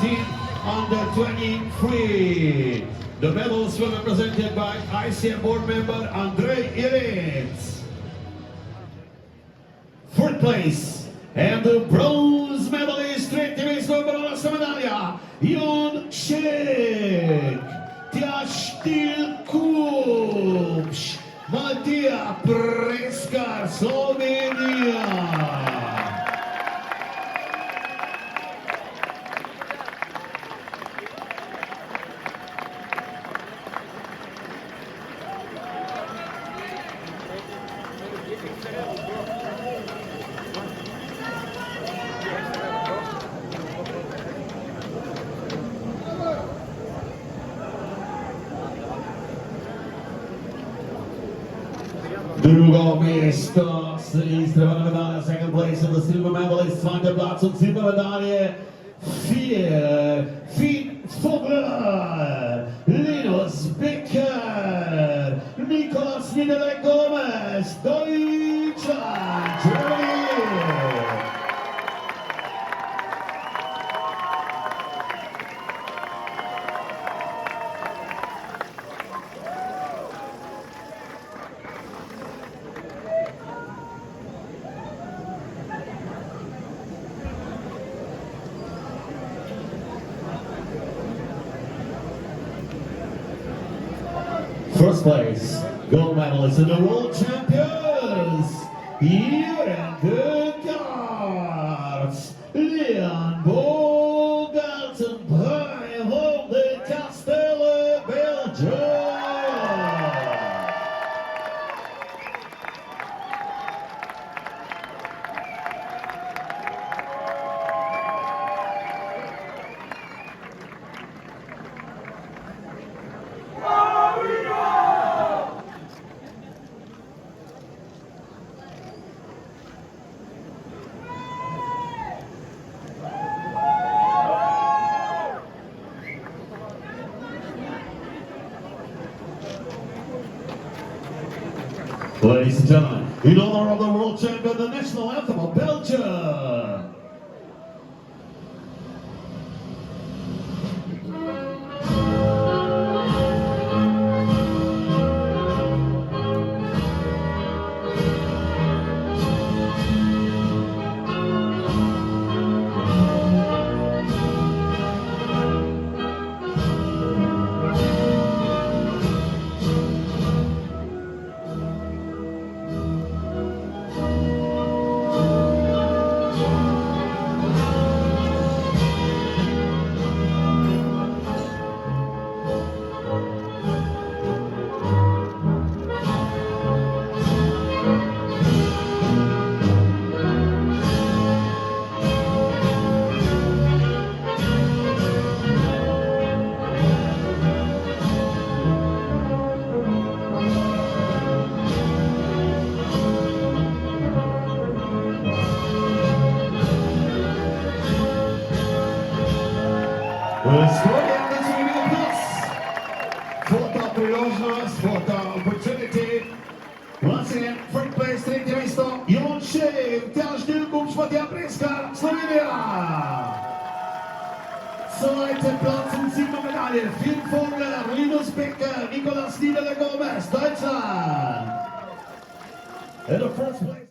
U19 under 23. The medals were represented by ICM board member Andrei Iritz. Fourth place and the bronze medalist, tretje mesto obrala se medalja, Šenk, Tjaš, Kupsch, Matija, Preskar, Slovenija. Drugo mesto iz trebana medalja, second place in the silver medalist, zweiter Platz und Silbermedaille, Finn Vogler, Linus Becker, Nicolas Gomez, Deutschland, Germany. First place, gold medalist and the world champions, Jurendegaards, Leon Bogalten, Bravo de Castelle, Belgium. Ladies and gentlemen, in honor of the world champion, the national anthem of Belgium. Once again, first place, tretje mesto, Šenk, Tjaš, Kupsch, Matija, Preskar, Slovenija. Zweiter Platz und Silbermedaille, Finn Vogler, Linus Becker, Nicolas Gomez, Deutschland. And the first place.